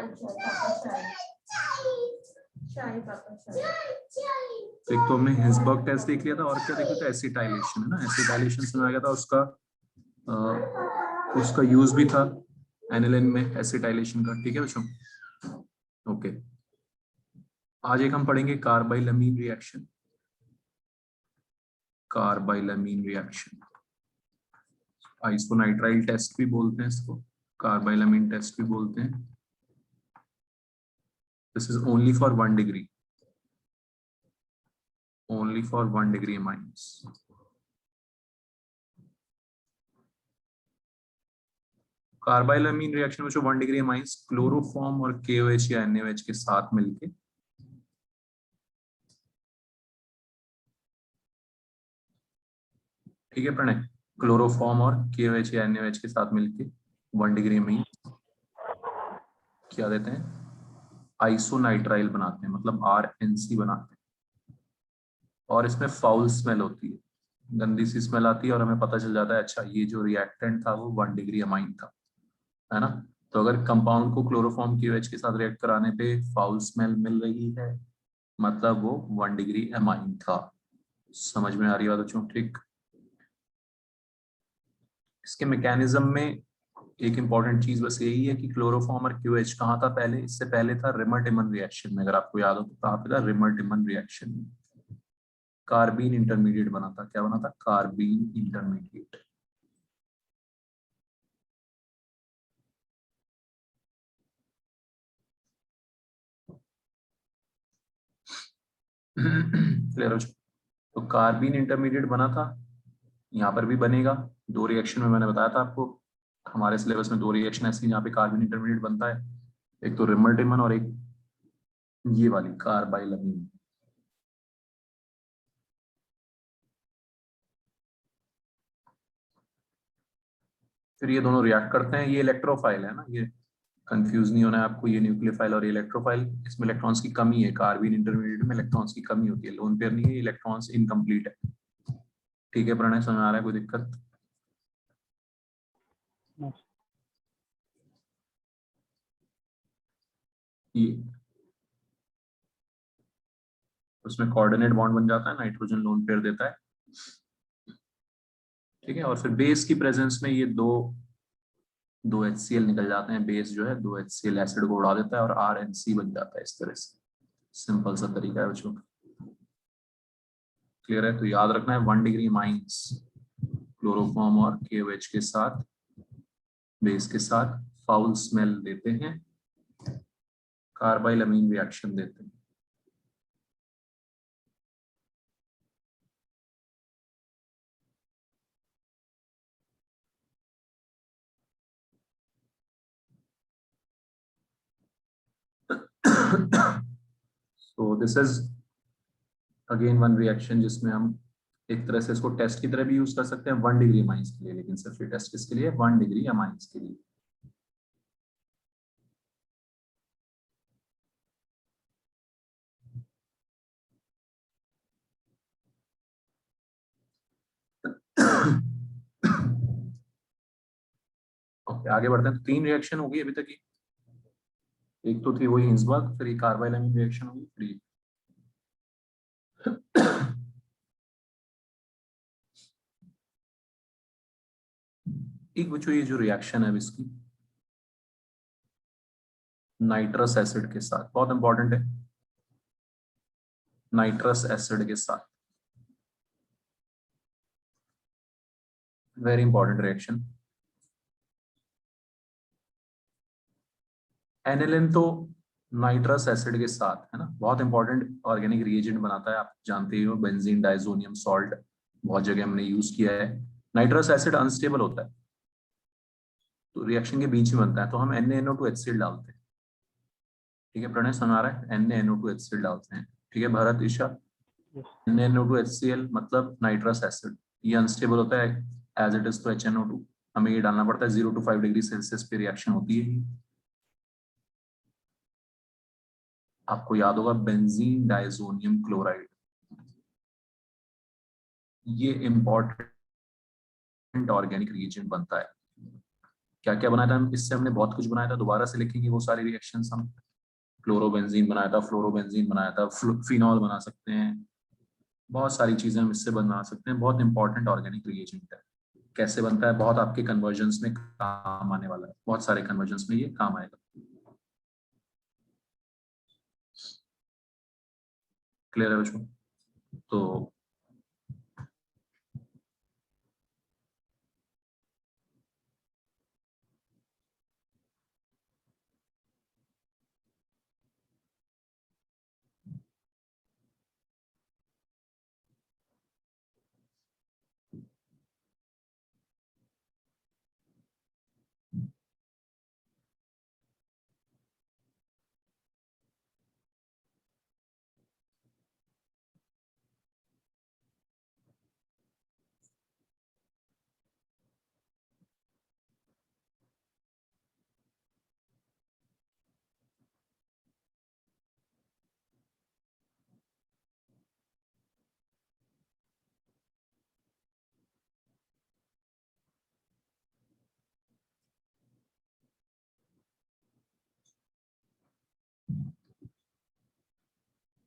तो एक तो हमने हिंसबर्ग टेस्ट देख लिया था, और क्या देखा था, एसिटाइलेशन है ना, एसिटाइलेशन से आ गया था उसका यूज भी था एनिलिन में एसिटाइलेशन का। ठीक है बच्चों, ओके। आज एक हम पढ़ेंगे carbylamine reaction. Carbylamine reaction, isonitrile test भी बोलते हैं इसको, कार्बाइलमीन टेस्ट भी बोलते हैं। This is only for 1 degree, only for 1 degree amines. Carbylamine reaction में जो 1 डिग्री अमाइंस क्लोरोफॉर्म और KOH या NaOH के साथ मिलके ठीक है प्रणय, क्लोरोफॉर्म और KOH या NaOH के साथ मिलके 1 डिग्री में क्या देते हैं, आइसोनाइट्राइल बनाते हैं, मतलब RNC बनाते हैं। और इसमें फाउल स्मेल होती है, गंदी सी स्मेल आती है, और हमें पता चल जाता है अच्छा ये जो रिएक्टेंट था वो 1 डिग्री अमाइन था, है ना। तो अगर कंपाउंड को क्लोरोफॉर्म KOH के साथ रिएक्ट कराने पे फाउल स्मेल मिल रही है, मतलब वो 1 डिग्री अमाइन था। समझ में आ रही है बात बच्चों? ठीक। इसके मैकेनिज्म में एक इंपॉर्टेंट चीज बस यही है कि क्लोरोफॉर्म और KOH कहाँ था पहले, इससे पहले था रिमर-टिमन रिएक्शन में। अगर आपको याद हो तो कहाँ पे था, रिमर-टिमन रिएक्शन में कार्बीन इंटरमीडिएट बना था। क्या बना था? Carbene intermediate. क्लियर हो? तो कार्बीन इंटरमीडिएट बना था, यहाँ पर भी बनेगा। 2 रिएक्शन में मैंने बताया था आपको, हमारे सिलेबस में 2 रिएक्शन ऐसी जहाँ पे कार्बन इंटरमीडिएट बनता है, एक तो रिमर-टिमन और एक ये वाली कार्बाइलमीन। फिर ये दोनों रिएक्ट करते हैं, ये इलेक्ट्रोफाइल है ना, ये कंफ्यूज नहीं होना है आपको, ये न्यूक्लियोफाइल और ये इलेक्ट्रोफाइल। इसमें इलेक्ट्रॉन्स की कमी है, कार्बन इंटरमीडिएट में इलेक्ट्रॉन्स की कमी होती है, लोन पेयर नहीं है, इलेक्ट्रॉन्स इनकम्प्लीट है। ठीक है प्रणय, समझ आ रहा है? कोई दिक्कत? ये उसमें कोऑर्डिनेट बॉन्ड बन जाता है, नाइट्रोजन लोन पेयर देता है। ठीक है, और फिर बेस की प्रेजेंस में ये दो HCl निकल जाते हैं, बेस जो है 2 HCl एसिड को उड़ा देता है और RNC बन जाता है। इस तरह से सिंपल सा तरीका है बच्चों। क्लियर है? तो याद रखना है 1 डिग्री माइनस क्लोरोफॉर्म और KOH के साथ, बेस के साथ फाउल स्मेल देते हैं, कार्बाइलमीन रिएक्शन देते हैं। So this is again one reaction जिसमें हम एक तरह से इसको टेस्ट की तरह भी यूज कर सकते हैं 1 डिग्री अमाइंस के लिए, लेकिन सिर्फ ये टेस्ट किसके लिए? 1 डिग्री अमाइंस के लिए। ओके, आगे बढ़ते हैं। तो 3 रिएक्शन होगी अभी तक की, एक तो थी वही हिंसबर्ग, फिर ये कार्बाइलमीन रिएक्शन होगी, फिर एक बच्चों ये जो रिएक्शन है अब इसकी नाइट्रस एसिड के साथ, बहुत इंपॉर्टेंट है, नाइट्रस एसिड के साथ, वेरी इंपॉर्टेंट रिएक्शन। एनिलिन तो नाइट्रस एसिड के साथ है ना, बहुत इंपॉर्टेंट ऑर्गेनिक रिएजेंट बनाता है, आप जानते ही हो, बेंजीन डाइजोनियम सॉल्ट बहुत जगह हमने यूज किया है। नाइट्रस एसिड अनस्टेबल होता है, तो रिएक्शन के बीच में बनता है, तो हम NaNO2HCl डालते हैं। ठीक है प्रणय, सुना रहा है? NaNO2HCl डालते हैं। ठीक है भरत, ईशा, NaNO2HCl मतलब नाइट्रस एसिड, ये अनस्टेबल होता है एज इट इज, तो HNO2 हमें ये डालना पड़ता है। 0 to 5 डिग्री सेल्सियस पे रिएक्शन होती है। आपको याद होगा बेंजीन डाइजोनियम क्लोराइड, ये इंपॉर्टेंट ऑर्गेनिक रिएजेंट बनता है। क्या क्या बनाया था इससे, हमने बहुत कुछ बनाया था, दोबारा से लिखेंगे वो सारी रिएक्शंस हम। क्लोरोबेंजीन बनाया था, फ्लोरोबेंजीन बनाया था, फिनॉल बना सकते हैं, बहुत सारी चीजें हम इससे बना सकते हैं। बहुत इंपॉर्टेंट ऑर्गेनिक रिएजेंट है। कैसे बनता है, बहुत आपके कन्वर्जन्स में काम आने वाला है, बहुत सारे कन्वर्जन्स में ये काम आएगा। क्लियर है बच्चों? तो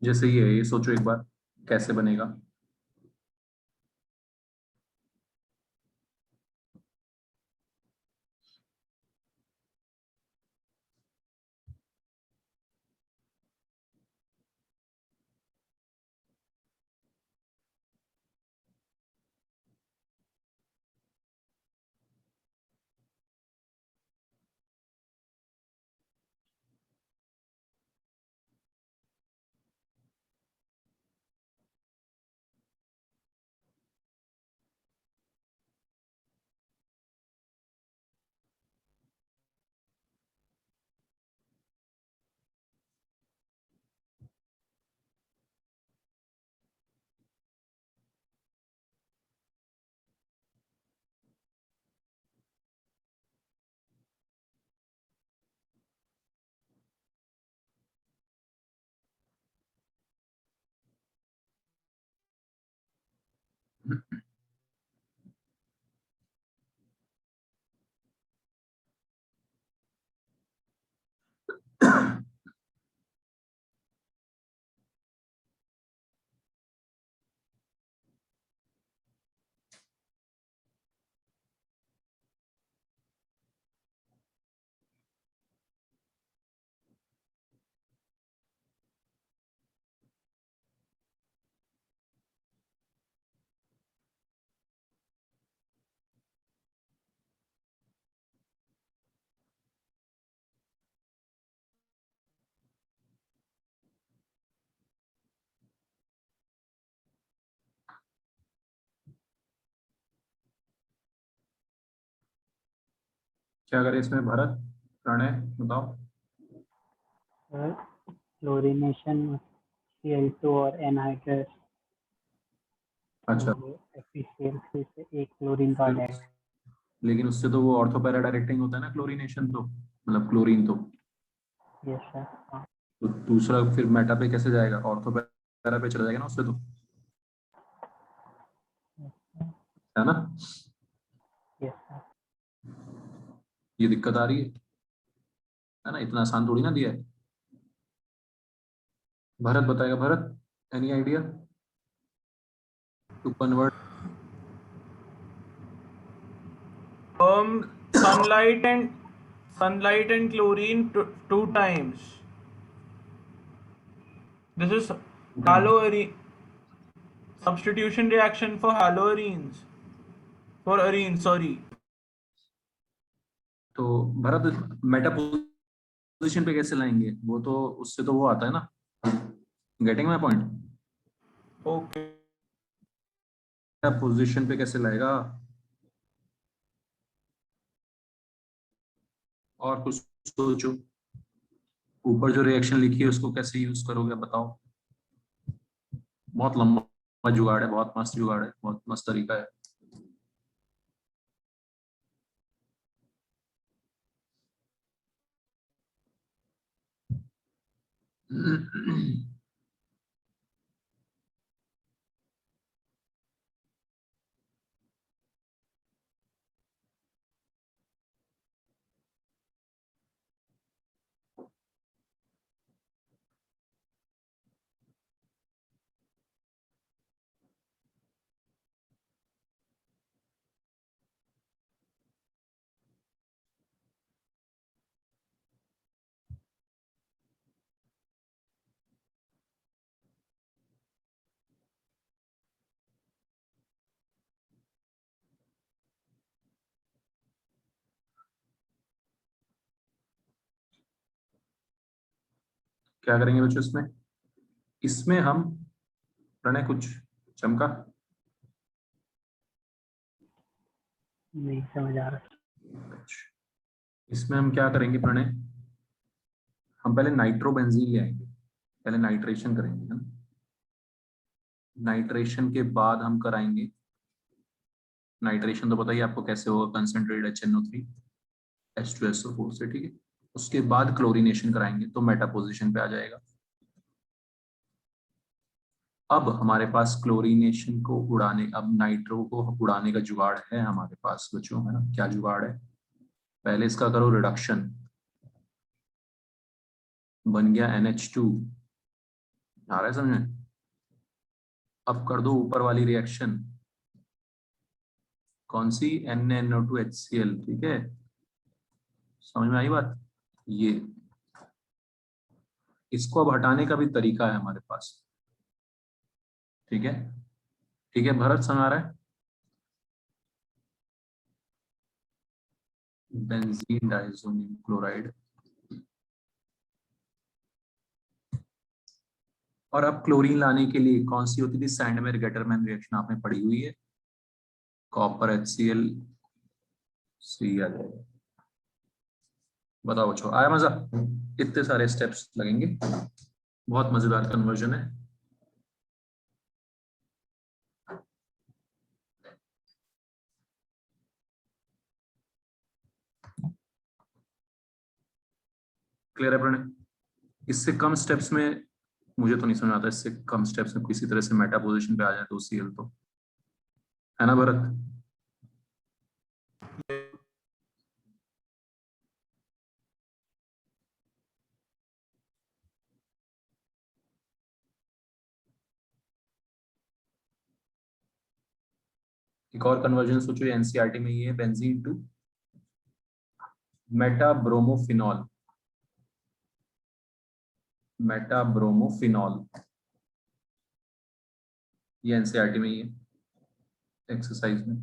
जैसे ये सोचो एक बार कैसे बनेगा। क्या करें इसमें भरत, प्रणय, बताओ। क्लोरीनेशन Cl2 और एनहाइड्रस, अच्छा, तो FeCl से एक क्लोरीन का फिर डाइऑक्साइड। लेकिन उससे तो वो ऑर्थो पैरा डायरेक्टिंग होता है ना क्लोरीनेशन, तो मतलब क्लोरीन तो। यस सर, हाँ। तो दूसरा फिर मेटा पे कैसे जाएगा, ऑर्थो पैरा पे चला जाएगा ना उससे तो, है ना? Yes sir. ये दिक्कत आ रही है ना? इतना आसान थोड़ी ना दिया है। भरत बताएगा, Bharat any idea to convert? Sunlight and chlorine two times. This is haloarene substitution reaction for haloarenes. For arenes, sorry. तो भरत मेटा पोजीशन पे कैसे लाएंगे, वो तो उससे तो वो आता है ना, getting my point? Okay. Position पे कैसे लाएगा? और कुछ सोचो, ऊपर जो रिएक्शन लिखी है उसको कैसे यूज करोगे बताओ। बहुत लंबा जुगाड़ है, बहुत मस्त जुगाड़ है, बहुत मस्त तरीका है। क्या करेंगे बच्चों इसमें? इसमें हम प्रणय कुछ चमका? नहीं समझ आ रहा। इसमें हम क्या करेंगे प्रणय? हम पहले नाइट्रोबेंजीन ले आएंगे, पहले नाइट्रेशन करेंगे, है ना? नाइट्रेशन के बाद हम कराएंगे, नाइट्रेशन तो पता ही आपको कैसे होगा, कंसंट्रेटेड HNO3 H2SO4 से, ठीक है? उसके बाद क्लोरीनेशन कराएंगे तो मेटा पोजीशन पे आ जाएगा। अब हमारे पास क्लोरीनेशन को उड़ाने, अब नाइट्रो को उड़ाने का जुगाड़ है हमारे पास बच्चों, है ना? क्या जुगाड़ है? पहले इसका करो रिडक्शन, बन गया NH2, आ रहा है समझ में? अब कर दो ऊपर वाली रिएक्शन, कौन सी? NaNO2HCl, ठीक है? समझ में आई बात? ये इसको अब हटाने का भी तरीका है हमारे पास, ठीक है? ठीक है भरत, समझ आ रहा है? Benzene diazonium chloride. और अब क्लोरीन लाने के लिए कौन सी होती थी? सैंडमेयर गेटरमैन रिएक्शन आपने पढ़ी हुई है, कॉपर HCl सी आ जाएगा। बताओ बच्चों, आया मजा? इतने सारे स्टेप्स लगेंगे, बहुत मजेदार कन्वर्जन है। क्लियर है प्रणय? इससे कम स्टेप्स में मुझे तो नहीं समझ आता, इससे कम स्टेप्स में किसी तरह से मेटा पोजीशन पे आ जाए तो Cl, तो है ना भरत? एक और कन्वर्जन सोचो, एनसीईआरटी में ये है, benzene to meta bromophenol, meta bromophenol, ये एनसीईआरटी में ही है एक्सरसाइज में।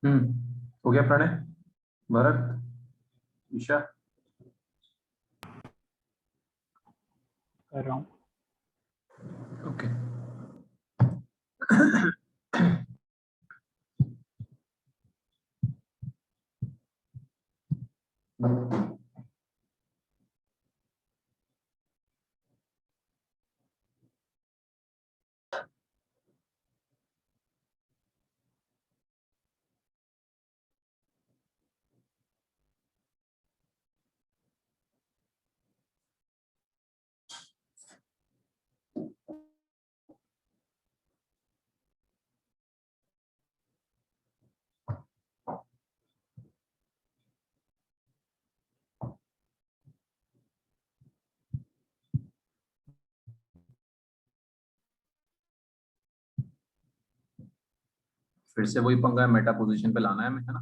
हो गया प्रणय, भरत, ईशा? कर रहा हूँ। ओके फिर से वही पंगा है, मेटा पोजीशन पे लाना है हमें, है ना?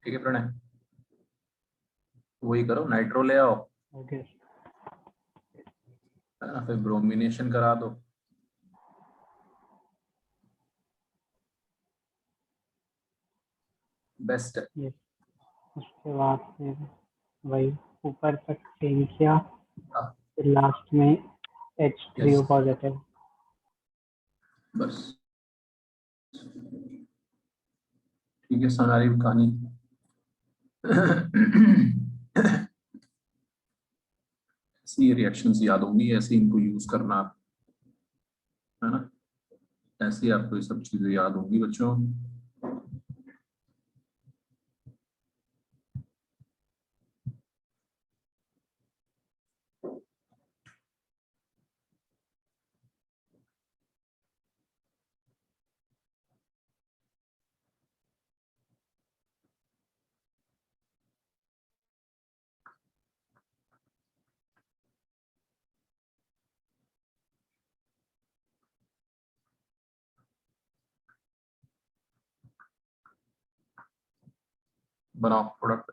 ठीक है प्रणय, वही करो, नाइट्रो ले आओ, ओके है ना, फिर ब्रोमिनेशन करा दो। बेस्ट है। ये उसके बाद फिर वही ऊपर तक चेंज किया, हाँ, फिर लास्ट में H3O यस, पॉजिटिव। बस ठीक है, सारी कहानी ऐसी रिएक्शंस याद होंगी, ऐसे इनको यूज करना, है ना? ऐसे आपको ये सब चीजें याद होंगी बच्चों। बनाओ प्रोडक्ट।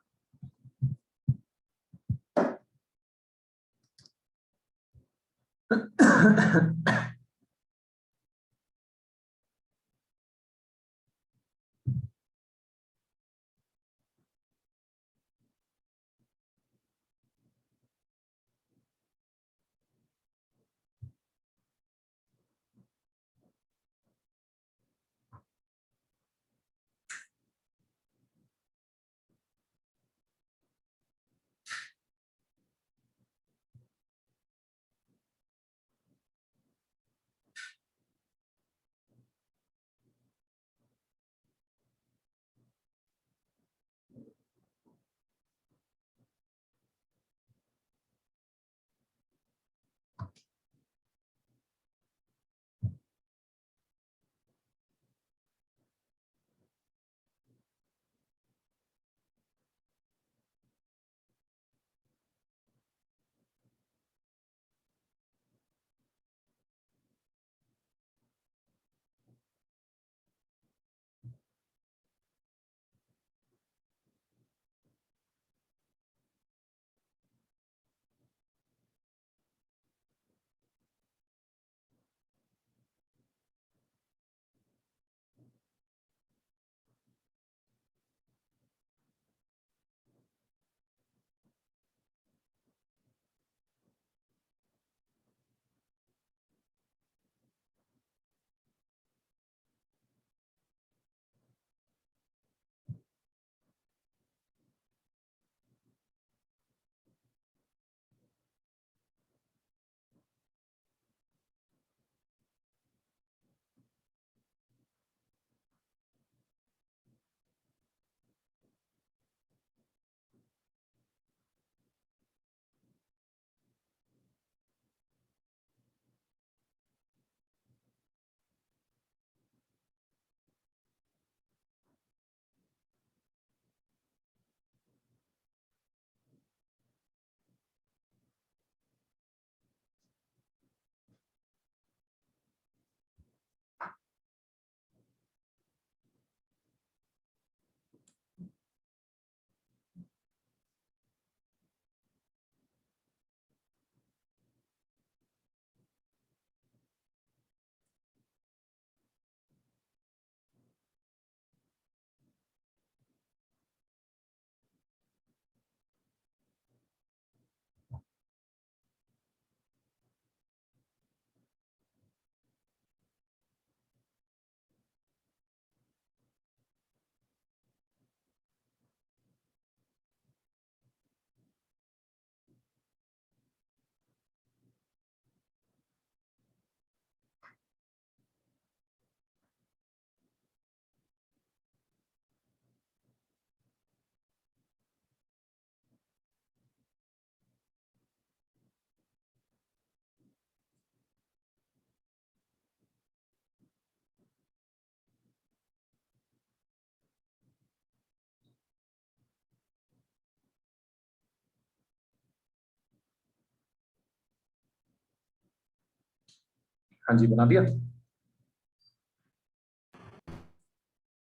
हाँ जी, बना दिया।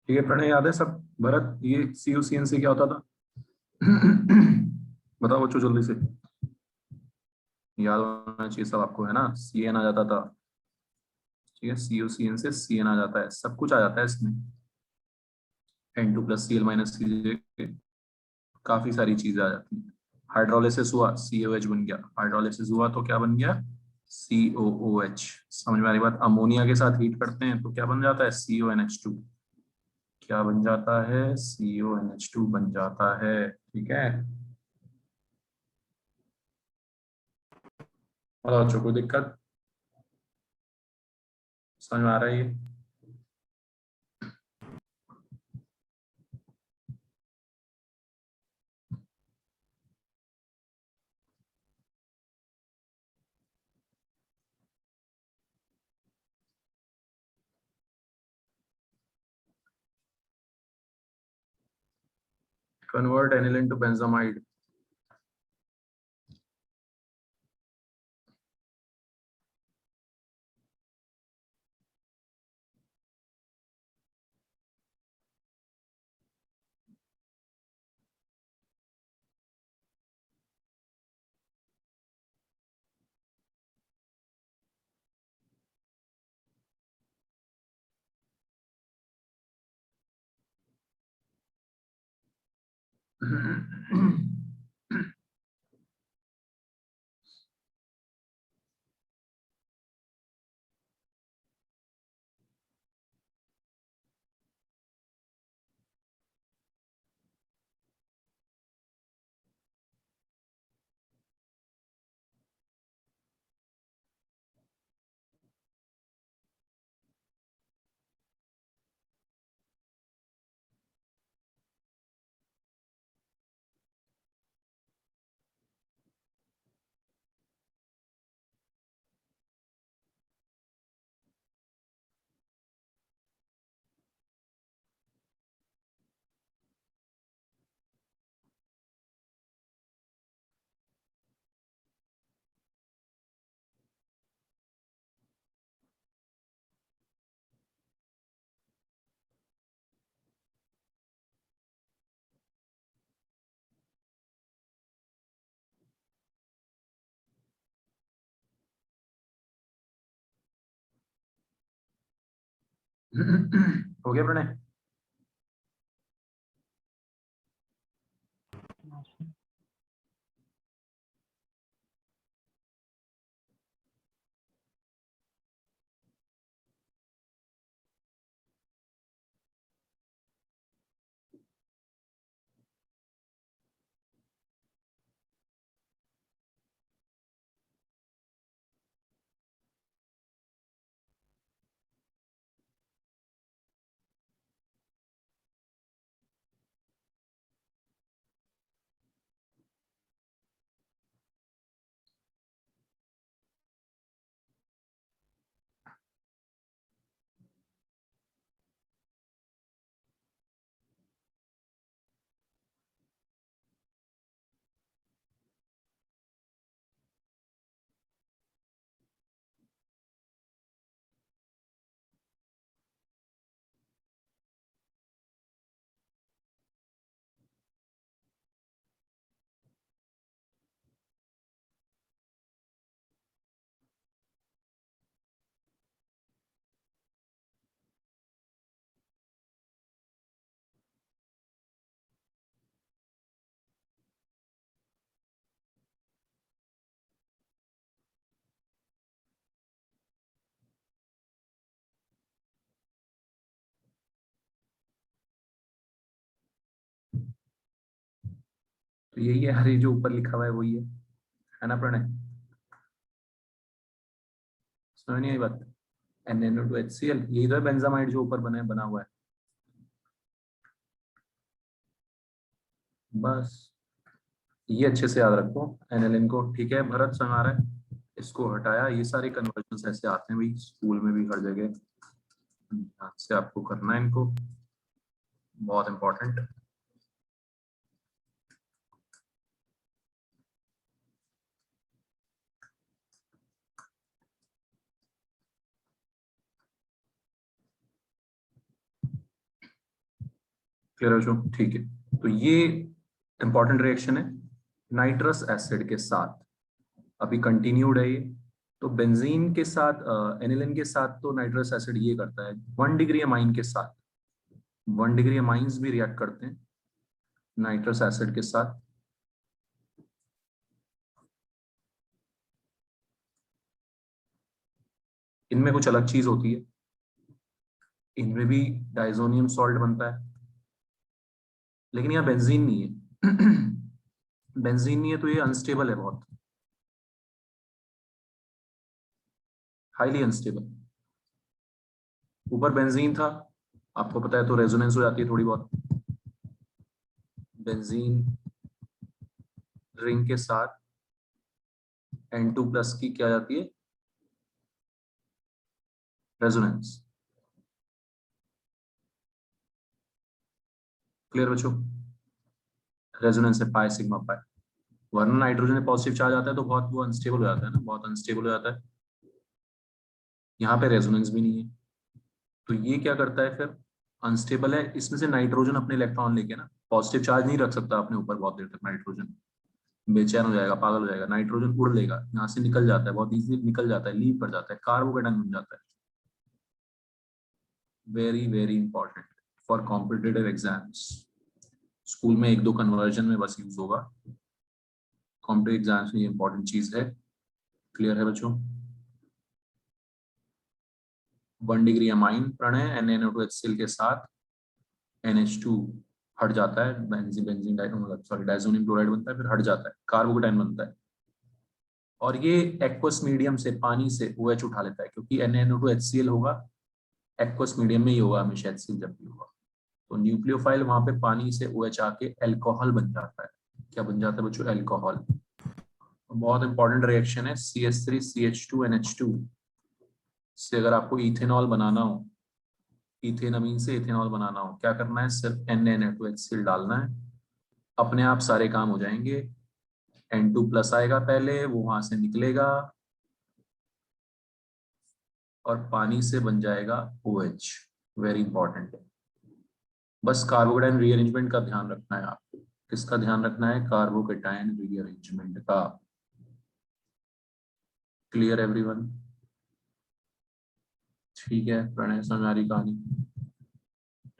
ठीक है प्रणय, याद है सब? भरत, ये CuCN से क्या होता था? बताओ बच्चों जल्दी से, याद होना चाहिए सब आपको, है ना? CN आ जाता था। ठीक है, CuCN से CN आ जाता है, सब कुछ आ जाता है इसमें। N2 + Cl - Cj, काफी सारी चीजें आ जाती हैं। हाइड्रोलिसिस हुआ, COH बन गया। हाइड्रोलिसिस हुआ तो क्या बन गया? COOH। समझ में आ रही बात? अमोनिया के साथ हीट करते हैं तो क्या बन जाता है? CONH2। क्या बन जाता है? CONH2 बन जाता है। ठीक है, बताओ बच्चों, कोई दिक्कत? समझ में आ रहा है ये? Convert aniline to benzamide. हो गया प्रणय? तो यही है, हर ये जो ऊपर लिखा हुआ है वही है ना प्रणय? समझ नहीं आई बात? NaNO2HCl, यही तो है बेंजामाइड जो ऊपर बना हुआ है। बस ये अच्छे से याद रखो एनिलीन को। ठीक है भरत, समझ आ रहा है? इसको हटाया। ये सारे कन्वर्जन ऐसे आते हैं भाई, स्कूल में भी हर जगह। ध्यान से आपको करना है इनको, बहुत इंपॉर्टेंट। क्लियर है बच्चों? ठीक है, तो ये इंपॉर्टेंट रिएक्शन है नाइट्रस एसिड के साथ, अभी कंटिन्यूड है ये। तो बेंजीन के साथ एनिलीन के साथ तो नाइट्रस एसिड ये करता है 1 डिग्री अमाइन के साथ, 1 डिग्री अमाइंस भी रिएक्ट करते हैं नाइट्रस एसिड के साथ। इनमें कुछ अलग चीज होती है, इनमें भी डाइजोनियम सॉल्ट बनता है, लेकिन यहाँ बेंजीन नहीं है। बेंजीन नहीं है तो ये अनस्टेबल है, बहुत हाईली अनस्टेबल। ऊपर बेंजीन था, आपको पता है, तो रेजोनेंस हो जाती है थोड़ी बहुत। बेंजीन रिंग के साथ N2+ की क्या जाती है, रेजोनेंस। क्लियर बच्चों? रेजोनेंस है पाई सिग्मा पाई। वरना नाइट्रोजन में पॉजिटिव चार्ज आता है तो बहुत वो अनस्टेबल हो जाता है ना, बहुत अनस्टेबल हो जाता है। यहाँ पे रेजोनेंस भी नहीं है, तो ये क्या करता है फिर, अनस्टेबल है, इसमें से नाइट्रोजन अपने इलेक्ट्रॉन लेके ना, पॉजिटिव चार्ज नहीं रख सकता अपने ऊपर बहुत देर तक नाइट्रोजन, बेचैन हो जाएगा, पागल हो जाएगा, नाइट्रोजन उड़ लेगा यहाँ से, निकल जाता है बहुत इजीली, निकल जाता है, लीव कर जाता है, कार्बोकेटाइन बन जाता है। Very very important for competitive exams. School में 1-2 कन्वर्जन में बस यूज होगा, कॉम्पिटिटिव एग्जाम्स में ये इंपॉर्टेंट चीज है। क्लियर है बच्चों? 1 डिग्री अमाइन प्रणय NaNO2HCl के साथ NH2 हट जाता है, बेंजीन बेंजीन मतलब सॉरी डाइजोनियम क्लोराइड बनता है, फिर हट जाता है, कार्बोकेटाइन बनता है, और ये एक्वस मीडियम से, पानी से OH उठा लेता है, क्योंकि NaNO2HCl होगा एक्वस मीडियम में ही होगा हमेशा, HCl जब भी होगा, तो न्यूक्लियोफाइल वहां पे पानी से OH आके एल्कोहल बन जाता है। क्या बन जाता है बच्चों? एल्कोहल। बहुत इंपॉर्टेंट रिएक्शन है CH3CH2NH2 से। अगर आपको इथेनॉल बनाना हो, इथेनमीन से इथेनॉल बनाना हो, क्या करना है, सिर्फ NaNO2HCl डालना है, अपने आप सारे काम हो जाएंगे। N2+ आएगा पहले, वो वहां से निकलेगा और पानी से बन जाएगा OH। वेरी इंपॉर्टेंट है। बस कार्बोकेटाइन रीअरेंजमेंट का ध्यान रखना है आपको। किसका ध्यान रखना है? कार्बोकेटाइन रीअरेंजमेंट का। Clear everyone? ठीक है, प्रणय समझ आ रही कहानी?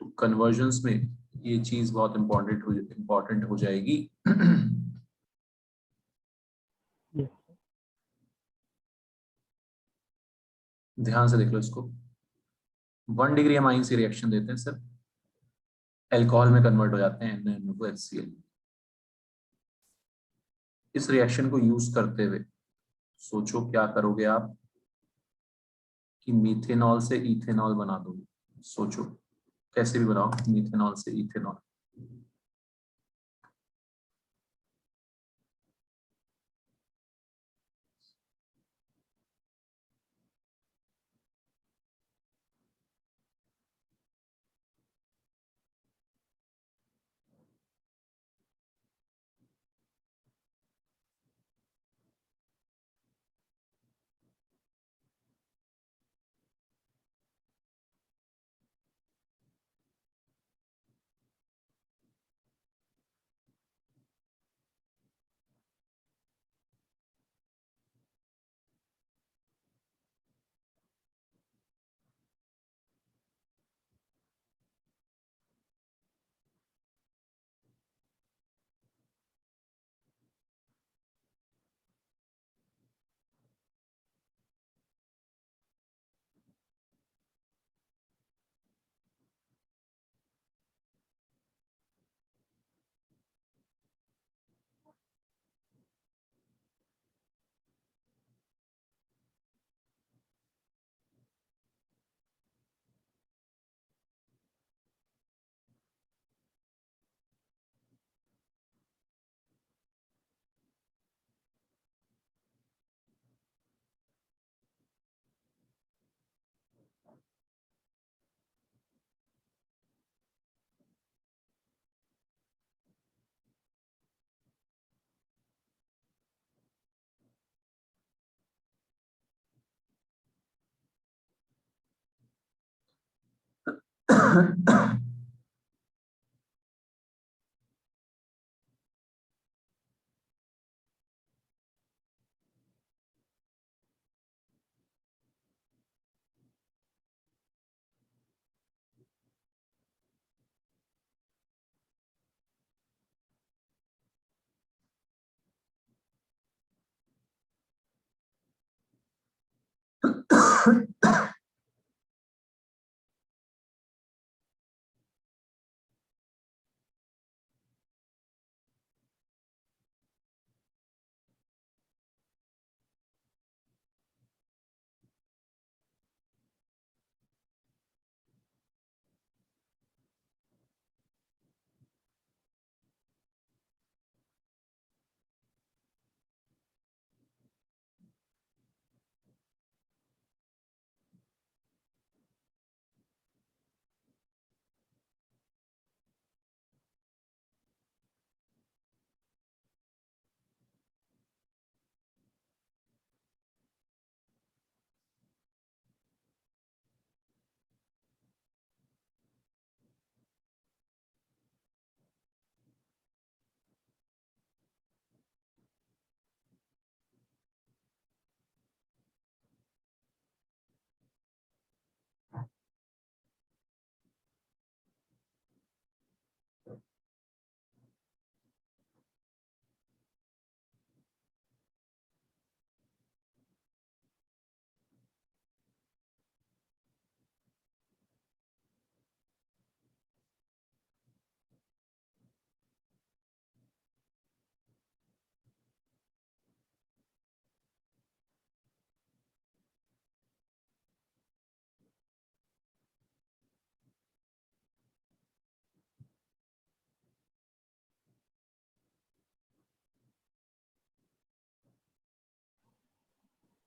तो कन्वर्जन्स में ये चीज बहुत इंपॉर्टेंट हो जाएगी। yes, ध्यान से देख लो इसको। 1 डिग्री अमाइन से रिएक्शन देते हैं सर, एल्कोहल में कन्वर्ट हो जाते हैं NaNO2HCl। इस रिएक्शन को यूज करते हुए सोचो क्या करोगे आप, कि मीथेनॉल से इथेनॉल बना दोगे। सोचो कैसे भी बनाओ, मीथेनॉल से इथेनॉल।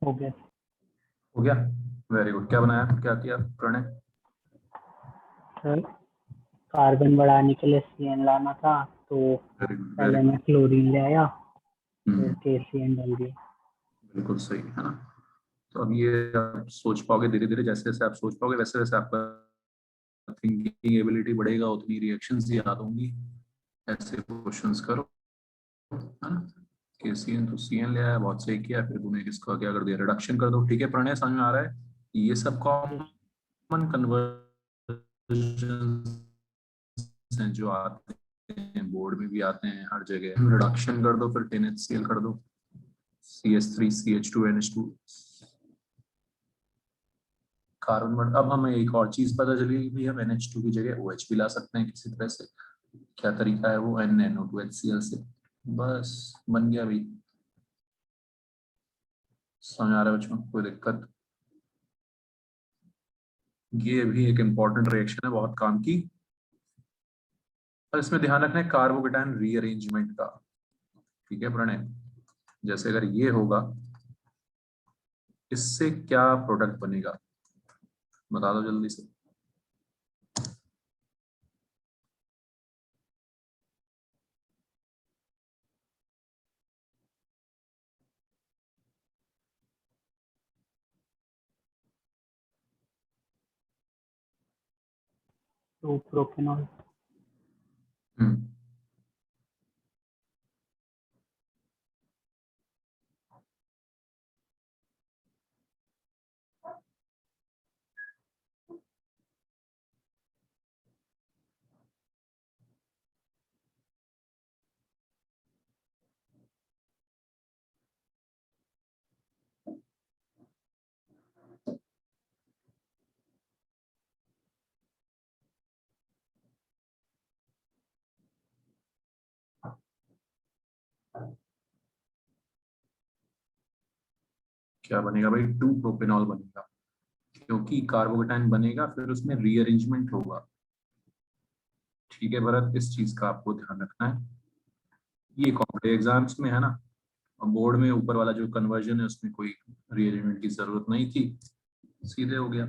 हो गया। हो गया, वेरी गुड। क्या बनाया, क्या किया प्रणय? सर कार्बन बढ़ाने के लिए CN लाना था, तो वेरी गुड, वेरी पहले गुड। मैं क्लोरीन ले आया, फिर KCN डाल दिया। बिल्कुल सही है ना। तो अब ये आप सोच पाओगे धीरे धीरे, जैसे जैसे आप सोच पाओगे वैसे वैसे आपका थिंकिंग एबिलिटी बढ़ेगा, उतनी रिएक्शंस याद होंगी। ऐसे क्वेश्चंस करो, है ना। KCN तो CN ले आया, बहुत सही किया। फिर तूने किसका क्या कर दिया, रिडक्शन कर दो। ठीक है प्रणय, समझ में आ रहा है? ये सब कॉमन कन्वर्जन हैं जो आते हैं, बोर्ड में भी आते हैं, हर जगह। रिडक्शन कर दो, फिर 10HCl कर दो, CH3CH2NH2। कार्बन, अब हमें एक और चीज पता चली भी, हम NH2 की जगह OH भी ला सकते हैं किसी तरह से। क्या तरीका है वो, NNO2HCl से। बस बन गया भाई। समझ आ रहा है बच्चों, कोई दिक्कत? ये भी एक इंपॉर्टेंट रिएक्शन है, बहुत काम की। और इसमें ध्यान रखना है कार्बोकेटायन रीअरेंजमेंट का। ठीक है प्रणय, जैसे अगर ये होगा, इससे क्या प्रोडक्ट बनेगा, बता दो जल्दी से। तो प्रोपेनॉल। हम्म, क्या बनेगा भाई, 2 प्रोपेनॉल बनेगा। क्योंकि कार्बोकेटाइन बनेगा, फिर उसमें रीअरेंजमेंट होगा। ठीक है भरत, इस चीज का आपको ध्यान रखना है। ये कॉम्पिटेटिव एग्जाम्स में है ना, और बोर्ड में ऊपर वाला जो कन्वर्जन है उसमें कोई रीअरेंजमेंट की जरूरत नहीं थी, सीधे हो गया।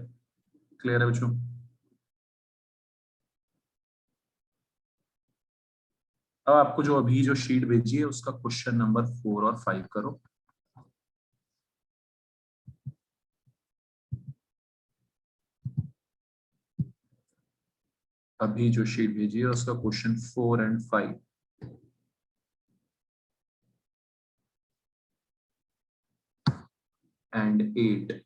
क्लियर है बच्चों? अब आपको जो अभी जो शीट भेजी है उसका क्वेश्चन नंबर 4 और 5 करो। अभी जो शीट भेजी है उसका क्वेश्चन 4 एंड 5। एंड 8।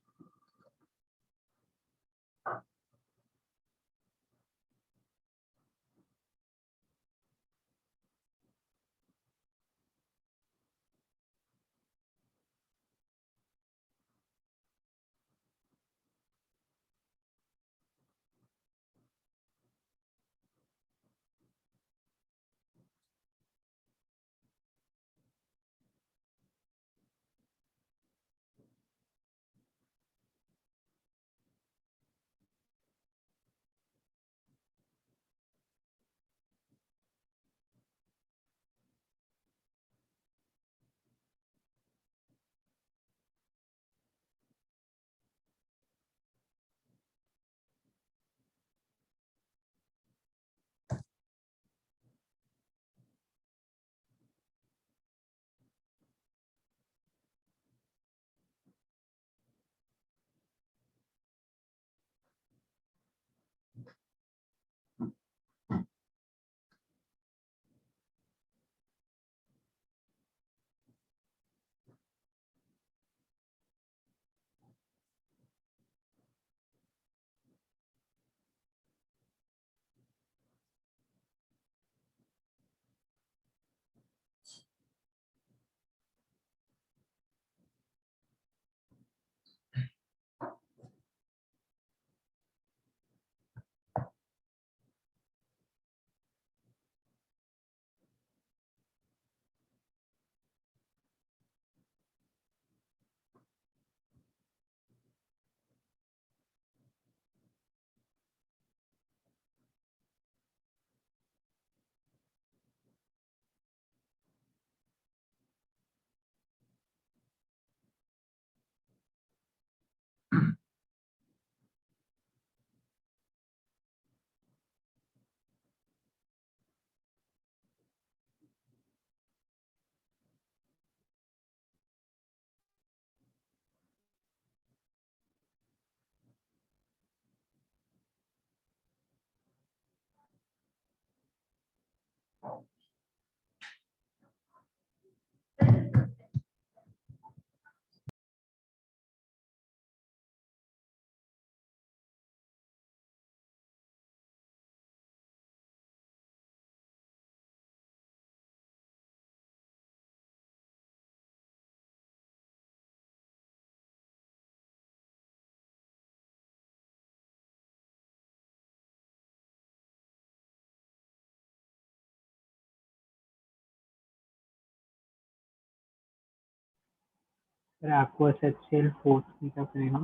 फिर aqueous HCl फोर्थ में क्या करेगा?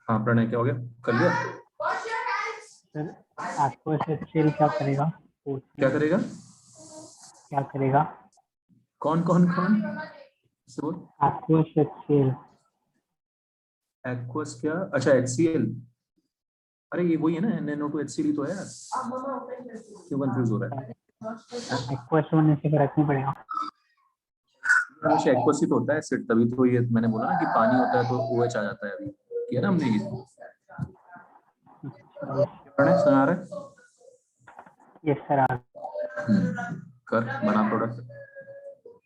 हाँ प्रणय, क्या हो गया, कर लिया? फिर aqueous HCl क्या करेगा फोर्थ में? क्या करेगा? क्या करेगा? कौन कौन कौन से बोल? aqueous HCl। एक्वस क्या? अच्छा HCl। अरे ये वही है ना, NaNO2 HCl ही तो है यार, क्यों कंफ्यूज हो रहा है? aqueous होने से फर्क नहीं पड़ेगा। हमेशा एक्वस ही तो होता है एसिड, तभी तो ये मैंने बोला ना कि पानी होता है तो OH आ जाता है, अभी किया ना हमने ये। प्रणय समझ आ रहा है? Yes sir. कर, बना प्रोडक्ट,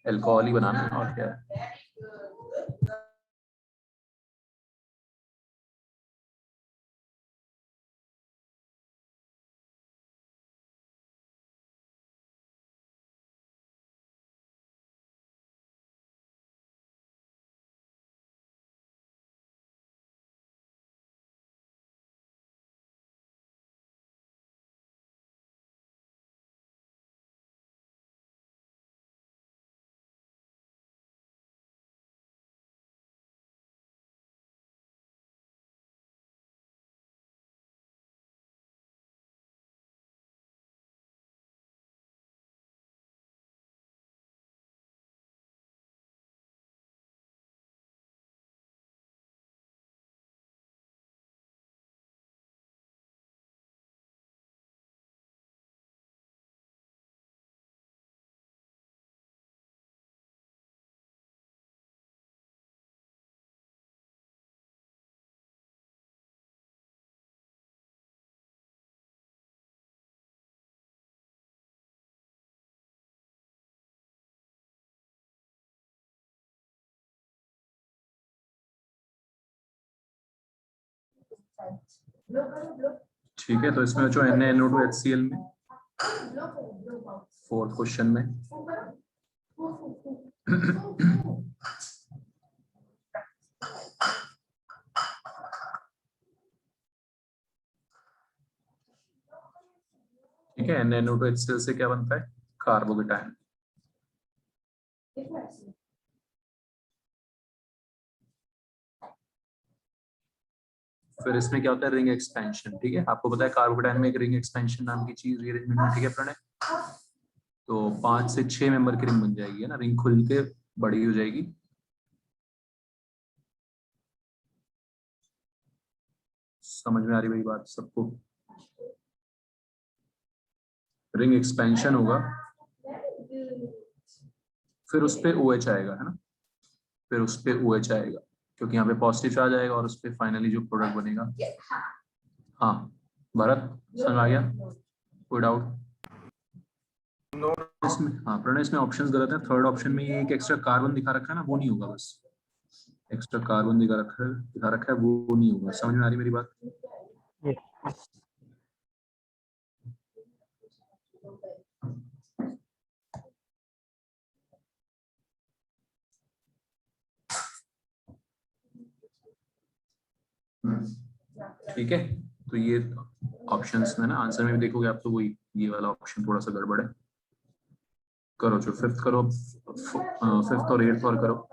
अल्कोहल ही बनाना है, और क्या है। ठीक है, तो इसमें जो NaNO2 HCl में फोर्थ क्वेश्चन में ठीक है, NaNO2 HCl से क्या बनता है? कार्बोकेटायन। फिर इसमें क्या होता है? Ring expansion. ठीक है, आपको पता है कार्बोकेटायन में एक रिंग एक्सपेंशन नाम की चीज रीअरेंजमेंट में, ठीक है प्रणय? तो 5 से 6 मेंबर की रिंग बन जाएगी, है ना, रिंग खुल के बड़ी हो जाएगी। समझ में आ रही भाई बात सबको? रिंग एक्सपेंशन होगा, फिर उस पे OH आएगा, है ना, फिर उस पे OH आएगा, क्योंकि यहाँ पे पॉजिटिव चार्ज आएगा, और उस पे फाइनली जो प्रोडक्ट बनेगा। हाँ भरत, समझ आ गया? कोई डाउट No. इसमें? हाँ प्रणय, इसमें ऑप्शंस गलत है। थर्ड ऑप्शन में ये एक एक्स्ट्रा कार्बन दिखा रखा है ना, वो नहीं होगा, बस एक्स्ट्रा कार्बन दिखा रखा है, वो नहीं होगा। समझ में आ रही मेरी बात? यस। ठीक है, तो ये ऑप्शंस में ना, आंसर में भी देखोगे आप तो वही, ये वाला ऑप्शन थोड़ा सा गड़बड़ है। करो जो फिफ्थ करो, फिफ्थ और एट्थ और करो।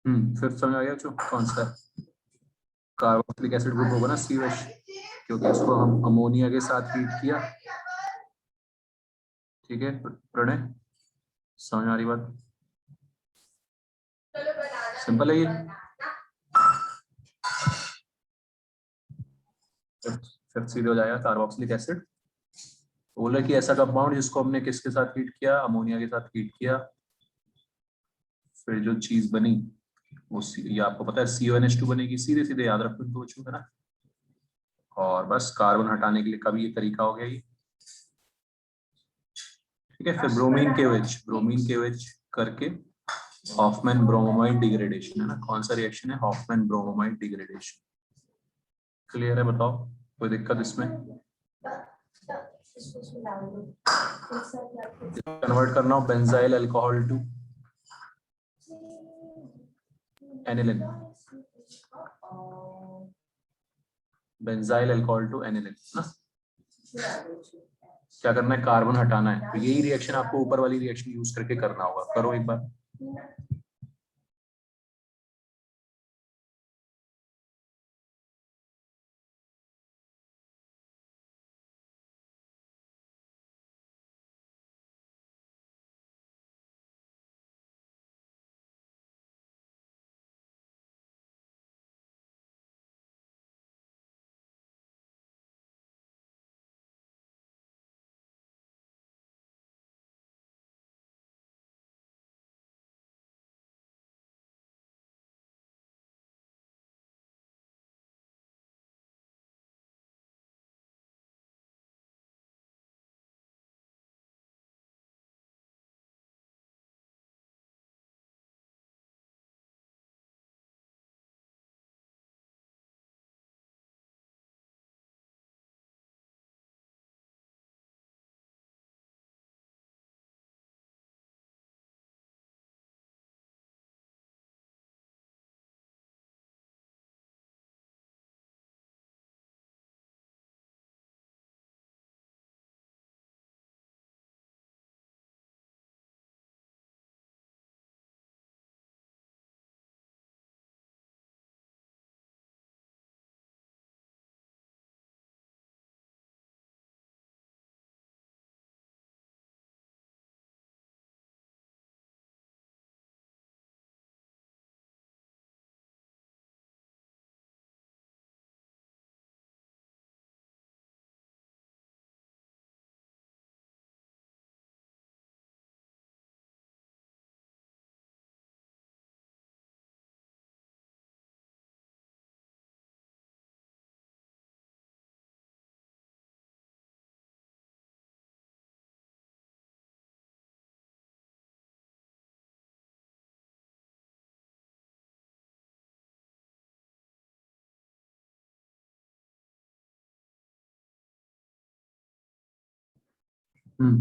फिफ्थ समझ आ गया जो कौन सा कार्बोक्सिलिक एसिड ग्रुप होगा ना COH, क्योंकि इसको हम अमोनिया के साथ हीट किया। ठीक है प्रणय, समझ आ रही बात? सिंपल है ये। फिफ्थ सीधे हो जाएगा कार्बोक्सिलिक एसिड। बोला कि ऐसा कंपाउंड जिसको हमने किसके साथ हीट किया, अमोनिया के साथ हीट किया, फिर जो चीज बनी वो ये आपको पता है CONH2 बनेगी, सीधे सीधे याद रखो दो चीज है ना। और बस कार्बन हटाने के लिए कभी ये तरीका हो गया ये। ठीक है, फिर ब्रोमीन के OH करके हॉफमैन ब्रोमोमाइड डिग्रेडेशन है ना। कौन सा रिएक्शन है? Hoffmann bromamide degradation. क्लियर है? बताओ कोई दिक्कत इसमें? कन्वर्ट करना हो benzyl alcohol to aniline, benzyl alcohol to aniline ना। क्या करना है? कार्बन हटाना है। तो यही रिएक्शन आपको ऊपर वाली रिएक्शन यूज करके करना होगा। करो एक बार।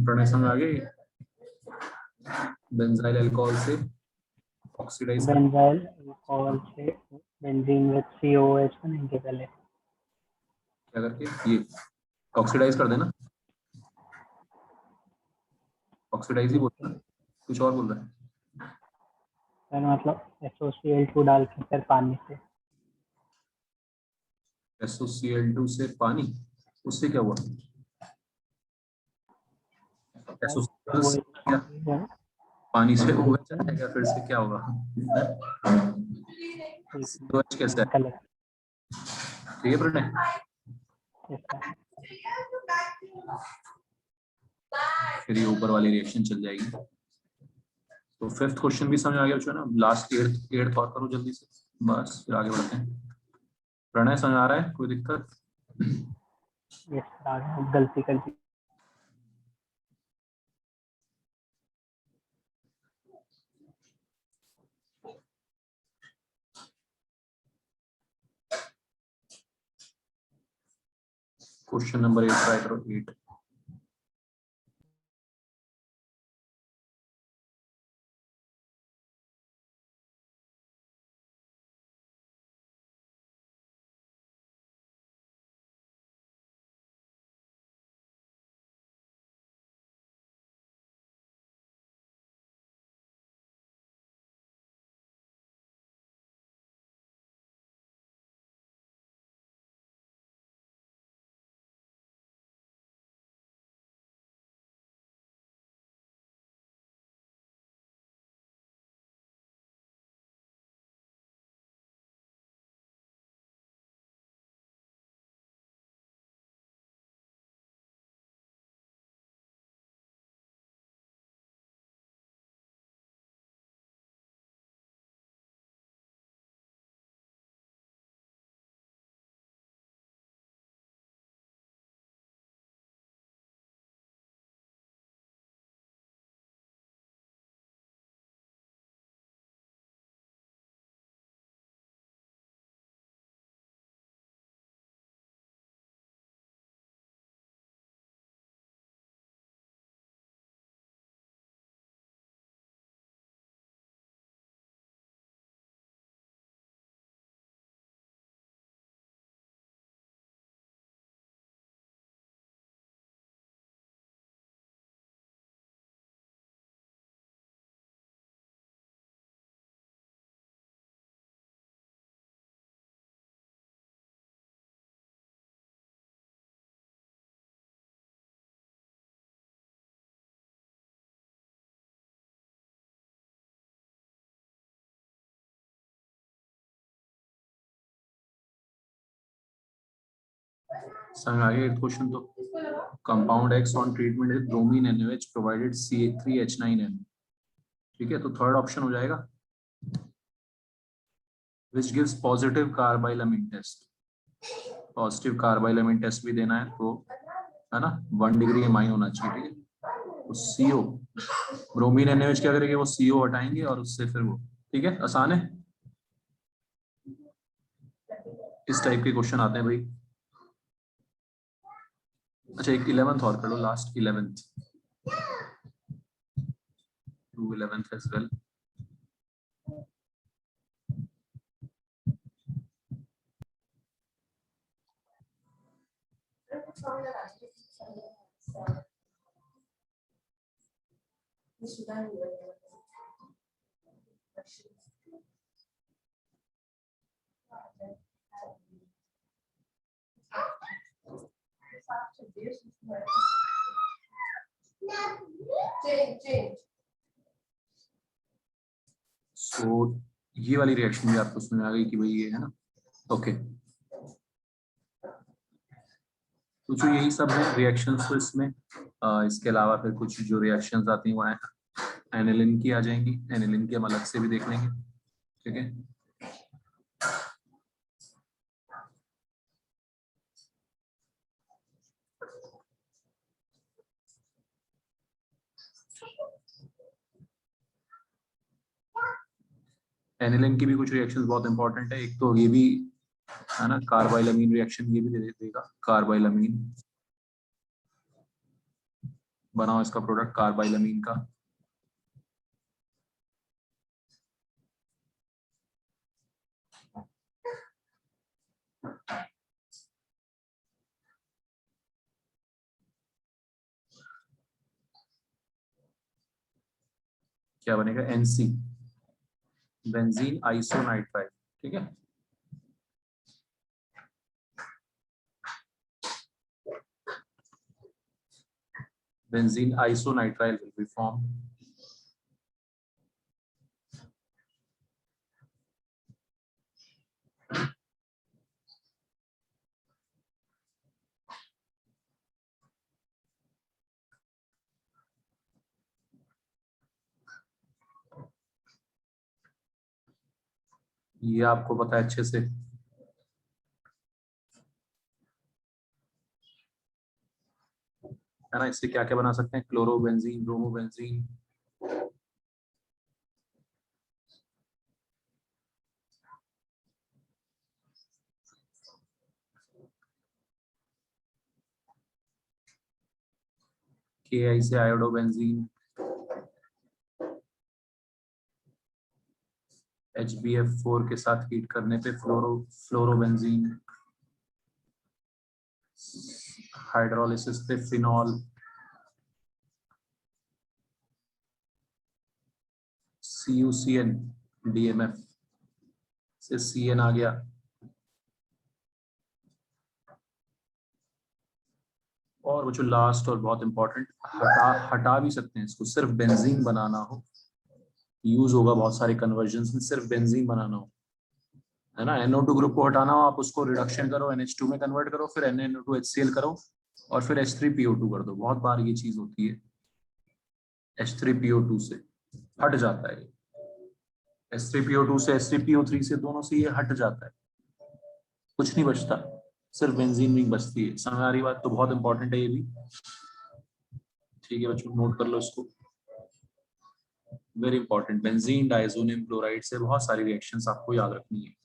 प्रणय समझ आ गई? बेंजाइल अल्कोहल से ऑक्सीडाइज कर बेंजाइल अल्कोहल से बेंजीन विद COH बनेंगे पहले। क्या करके ये ऑक्सीडाइज कर देना। ऑक्सीडाइज ही बोलता है, कुछ और बोल रहा है? फिर मतलब SOCl2 डाल के फिर पानी से। SOCl2 से पानी, उससे क्या हुआ? SOCl वो से क्या? पानी से वो जाएगा, फिर से क्या होगा? COH कैसा है? गलत। ठीक है प्रणय। फिर ये ऊपर वाली रिएक्शन चल जाएगी। तो फिफ्थ क्वेश्चन भी समझ आ गया बच्चों ना। लास्ट एट्थ और करो जल्दी से, बस फिर आगे बढ़ते हैं। प्रणय समझ आ रहा है? कोई दिक्कत? गलती कर दी। क्वेश्चन नंबर 8 ट्राई करो। 8 समझ आ गया क्वेश्चन? तो compound X on treatment with bromine NaOH provided CH3H9n। ठीक है, तो थर्ड ऑप्शन हो जाएगा which gives positive carbylamine test. Positive carbylamine test भी देना है तो, है ना, 1 डिग्री एमाइन होना चाहिए। ठीक है, तो CO ब्रोमीन NaOH क्या करेंगे, वो CO हटाएंगे और उससे फिर वो, ठीक है, आसान है। इस टाइप के क्वेश्चन आते हैं भाई। अच्छा, एक 11th और कर लो, last 11th, do 11th as well। So ये वाली रिएक्शन भी आपको समझ आ गई कि भाई ये है ना। ओके, तो जो यही सब है रिएक्शंस, तो इसमें इसके अलावा फिर कुछ जो रिएक्शंस आती हैं वो एनिलिन की आ जाएंगी। एनिलिन की हम अलग से भी देख लेंगे। ठीक है, एनिलिन की भी कुछ रिएक्शंस बहुत इंपॉर्टेंट है। एक तो ये भी है ना, कार्बाइलमीन रिएक्शन, ये भी दे देगा। कार्बाइलमीन बनाओ इसका प्रोडक्ट कार्बाइलमीन का। क्या बनेगा, NC, बेंजीन आइसोनाइट्राइल। ठीक है, बेंजीन आइसोनाइट्राइल विल बी फॉर्म। ये आपको पता है अच्छे से। है ना, इससे क्या क्या बना सकते हैं, क्लोरोबेंजीन, ब्रोमोबेंजीन। KI से आयोडोबेंजीन। HbF4 के साथ हीट करने पे फ्लोरोबेंजीन। हाइड्रोलिसिस पे फिनॉल। CuCN DMF से CN आ गया। और वो जो लास्ट और बहुत इंपॉर्टेंट, हटा भी सकते हैं इसको, सिर्फ बेंजीन बनाना हो, यूज होगा बहुत सारे कन्वर्जन में, सिर्फ बेंजीन बनाना हो, है ना। NO2 ग्रुप को हटाना हो, आप उसको रिडक्शन करो, NH2 में कन्वर्ट करो, फिर NaNO2HCl करो और फिर H3PO2 कर दो। बहुत बार ये चीज होती है, H3PO2 से हट जाता है। H3PO2 से, H3PO3 से, दोनों से ये हट जाता है, कुछ नहीं बचता, सिर्फ बेंजीन रिंग बचती है। समझ आ रही बात? तो बहुत इंपॉर्टेंट है ये भी। ठीक है बच्चों, नोट कर लो इसको, very important. Benzene diazonium chloride से बहुत सारी रिएक्शंस आपको याद रखनी है।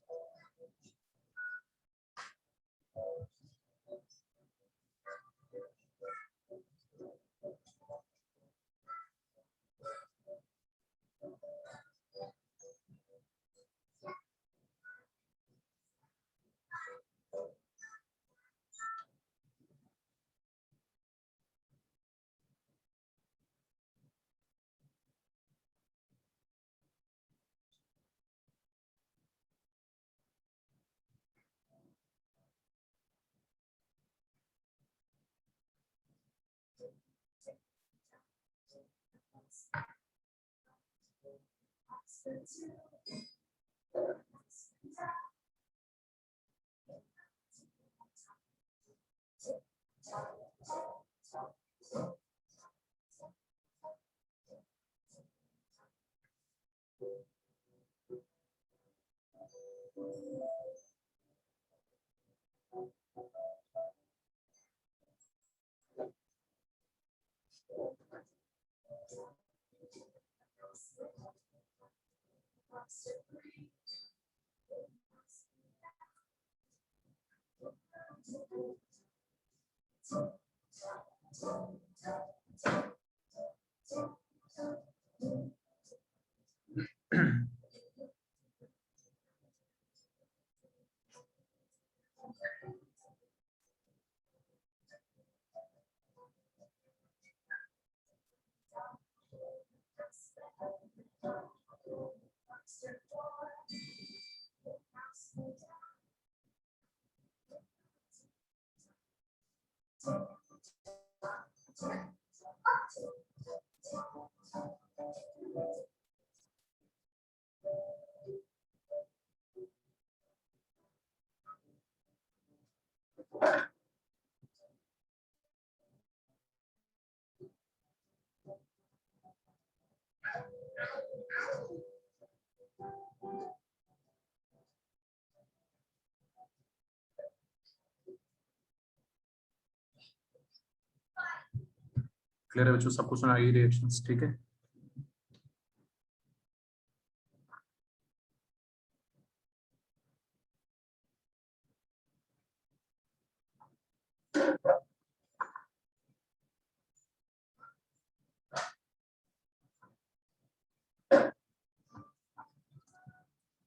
क्लियर है बच्चों, सबको सुना ये रिएक्शंस? ठीक है,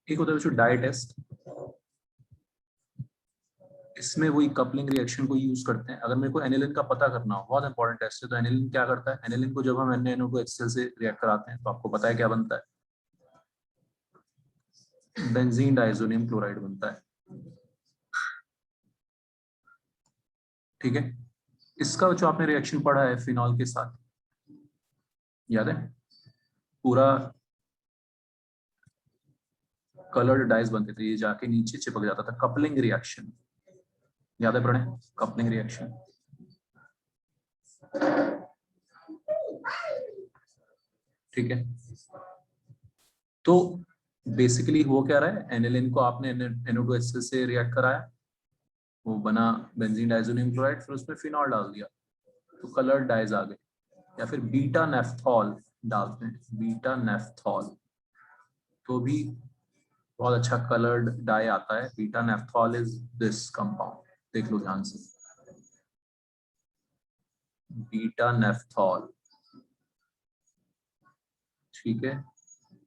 एक होता है बच्चों डाई टेस्ट। इसमें वही कपलिंग रिएक्शन को यूज करते हैं। अगर मेरे को एनिलिन का पता करना हो, बहुत इंपॉर्टेंट टेस्ट है, तो एनिलिन क्या करता है, एनिलिन को जब हम NaNO2 से रिएक्ट कराते हैं तो आपको पता है क्या बनता है, बेंजीन डाइजोनियम क्लोराइड बनता है। ठीक है, इसका जो आपने रिएक्शन पढ़ा है फिनॉल के साथ, याद है? पूरा कलर्ड डाइज बनते थे, ये जाके नीचे चिपक जाता था, कपलिंग रिएक्शन, याद है प्रणय? Coupling reaction. ठीक है, तो बेसिकली वो क्या रहा है, एनिलिन को आपने NO2 से रिएक्ट कराया, वो बना बेंजीन डाइजोनियम क्लोराइड, फिर उसमें फिनॉल डाल दिया तो कलर्ड डाइज आ गए। या फिर बीटा नेफ्थॉल डालते हैं, बीटा नेफ्थॉल, तो भी बहुत अच्छा कलर्ड डाई आता है। Beta naphthol is this compound, देख लो ध्यान से, बीटा नेफ्थॉल। ठीक है,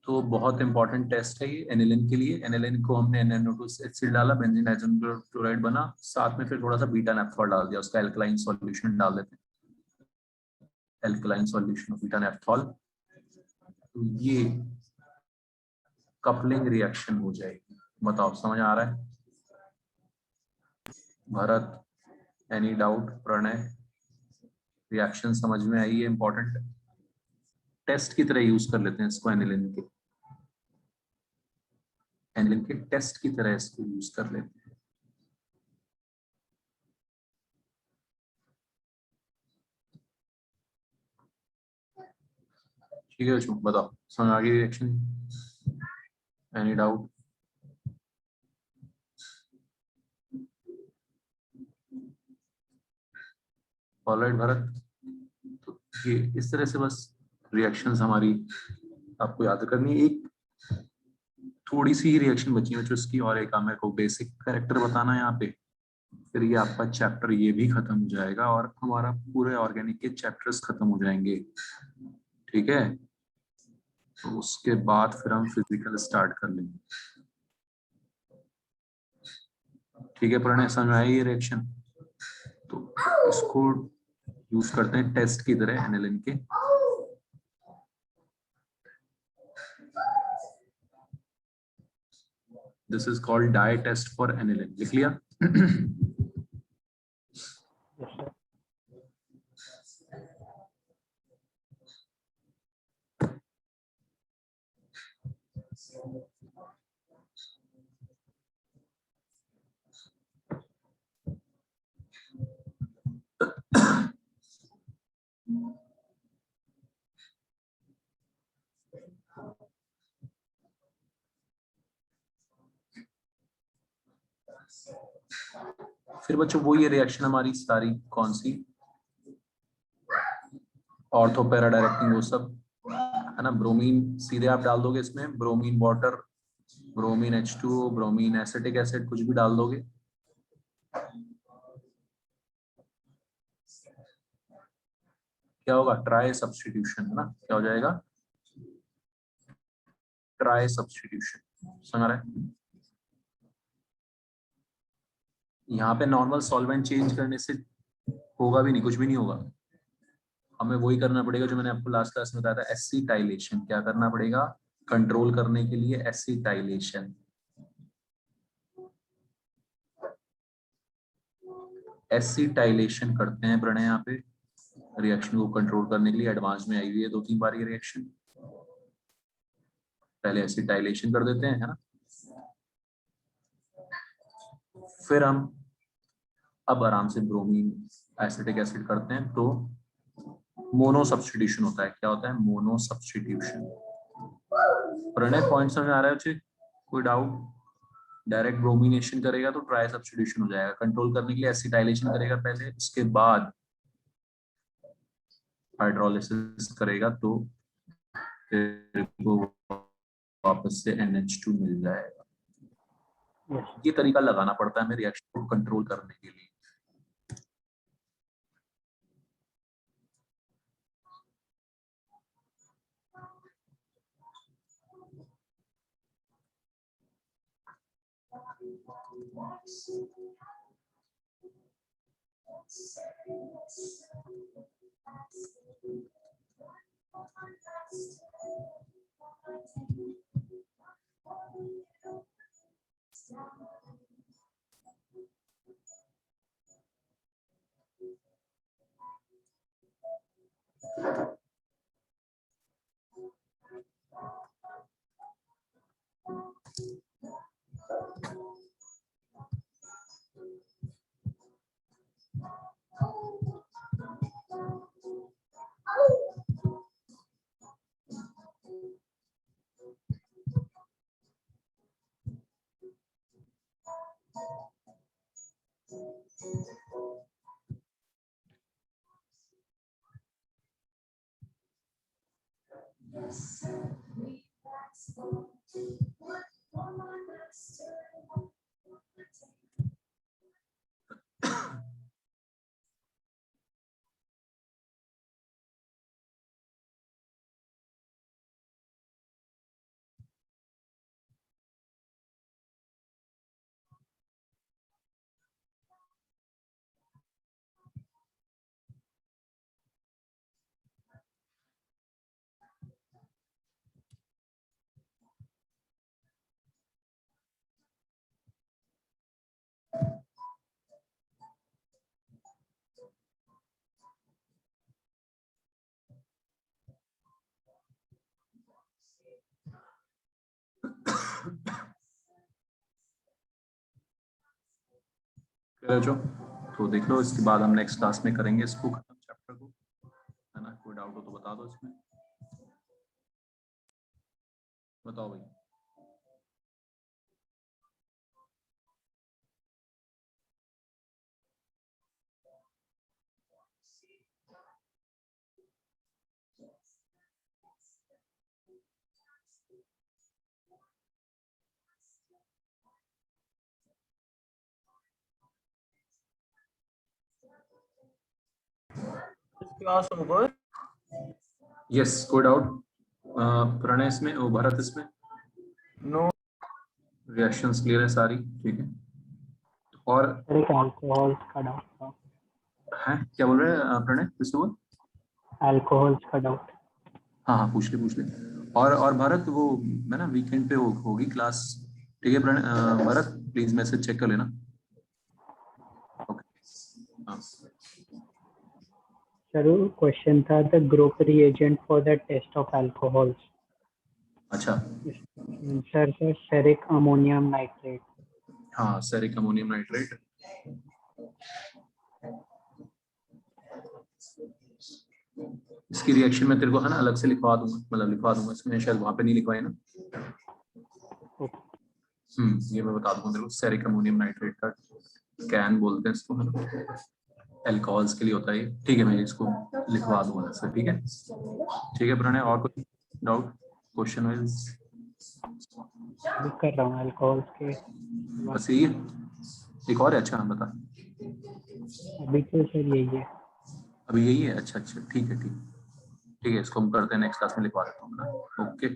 तो बहुत इंपॉर्टेंट टेस्ट है ये एनिलिन के लिए। एनिलिन को हमने NaNO2 से डाला, बेंजीन डाइजोनियम क्लोराइड बना, साथ में फिर थोड़ा सा बीटा नेफ्थॉल डाल दिया, उसका एल्कलाइन सॉल्यूशन डाल देते हैं, alkaline solution of beta naphthol, तो ये कपलिंग रिएक्शन हो जाएगी। बताओ समझ आ रहा है? Bharat, any doubt? Pranay, reaction समझ में आई है? इंपॉर्टेंट टेस्ट की तरह यूज कर लेते हैं इसको, एनिलिन के टेस्ट की तरह इसको यूज कर लेते हैं। ठीक है बच्चों, बताओ समझ आ गई reaction? Any doubt? Alright Bharat, तो ये इस तरह से बस रिएक्शंस हमारी आपको याद करनी है। एक थोड़ी सी ही रिएक्शन बची है बच्चों इसकी, और एक मेरे को बेसिक कैरेक्टर बताना है यहाँ पे, फिर ये आपका चैप्टर ये भी खत्म हो जाएगा और हमारा पूरे ऑर्गेनिक के चैप्टर्स खत्म हो जाएंगे। ठीक है, तो उसके बाद फिर हम फिजिकल स्टार्ट कर लेंगे। ठीक है प्रणय, समझ में आई ये रिएक्शन? तो इसको यूज करते हैं टेस्ट की तरह एनिलिन के। This is called dye test for aniline, लिख लिया? फिर बच्चों वो ये रिएक्शन हमारी सारी कौन सी, ऑर्थो पैरा डायरेक्टिंग, वो सब है ना। ब्रोमीन सीधे आप डाल दोगे इसमें, bromine water, bromine H2O, bromine acetic acid, कुछ भी डाल दोगे, क्या होगा, ट्राई सब्स्टिट्यूशन है ना, क्या हो जाएगा, ट्राई सब्स्टिट्यूशन। समझ रहा है? यहाँ पे नॉर्मल सॉल्वेंट चेंज करने से होगा भी नहीं, कुछ भी नहीं होगा। हमें वही करना पड़ेगा जो मैंने आपको लास्ट क्लास में बताया था, एसिटाइलेशन। क्या करना पड़ेगा कंट्रोल करने के लिए, एसिटाइलेशन। एसिटाइलेशन करते हैं प्रणय यहाँ पे रिएक्शन को कंट्रोल करने के लिए। एडवांस में आई हुई है 2-3 बार ये रिएक्शन। पहले एसिटाइलेशन कर देते हैं, है ना। फिर हम अब आराम से ब्रोमीन एसिटिक एसिड करते हैं, तो मोनो सब्स्टिट्यूशन होता है। क्या होता है, मोनो सब्स्टिट्यूशन। प्रणय पॉइंट समझ आ रहा है बच्चे, कोई डाउट? डायरेक्ट ब्रोमिनेशन करेगा तो ट्राई सब्स्टिट्यूशन हो जाएगा। कंट्रोल करने के लिए एसिटाइलेशन करेगा पहले, उसके बाद हाइड्रोलिसिस करेगा तो फिर को वापस से NH2 मिल जाएगा। Yes. ये तरीका लगाना पड़ता है हमें रिएक्शन को कंट्रोल करने के लिए। जो तो देख लो, इसके बाद हम नेक्स्ट क्लास में करेंगे इसको खत्म, चैप्टर को, है ना। कोई डाउट हो तो बता दो इसमें, बताओ भाई। Class over. यस, कोई डाउट? प्रणय इसमें, ओ भरत इसमें? नो। रिएक्शंस क्लियर है सारी, ठीक है। और एक अल्कोहल्स का डाउट था। है, क्या बोल रहे हैं प्रणय, फिर से बोल। अल्कोहल्स का डाउट। हाँ हाँ, पूछ ले। और भरत, वो मैं ना वीकेंड पे होगी क्लास, ठीक है Pranay? Bharat please message check कर लेना। ओके, हाँ। सर क्वेश्चन था the group reagent for the test of alcohols. अच्छा, सर फेरिक अमोनियम नाइट्रेट। हाँ, सेरिक अमोनियम नाइट्रेट। इसकी रिएक्शन में तेरे को, है ना, अलग से लिखवा दूंगा, मतलब लिखवा दूंगा इसमें, शायद वहां पे नहीं लिखवाए ना। ये मैं बता दूंगा तेरे को। सेरिक अमोनियम नाइट्रेट का कैन बोलते हैं इसको, है ना, अल्कोहल्स के लिए होता है ये, ठीक है। मैं इसको लिखवा दूंगा सर, ठीक है। ठीक है प्रणय, और कोई डाउट क्वेश्चन वाइज? कर रहा हूँ अल्कोहल्स के। बस यही है, एक और है? अच्छा, बता। अभी तो सर यही है। अभी यही है? अच्छा अच्छा, ठीक है ठीक, ठीक है, इसको हम करते हैं नेक्स्ट क्लास में, लिखवा देता हूँ ना। ओके।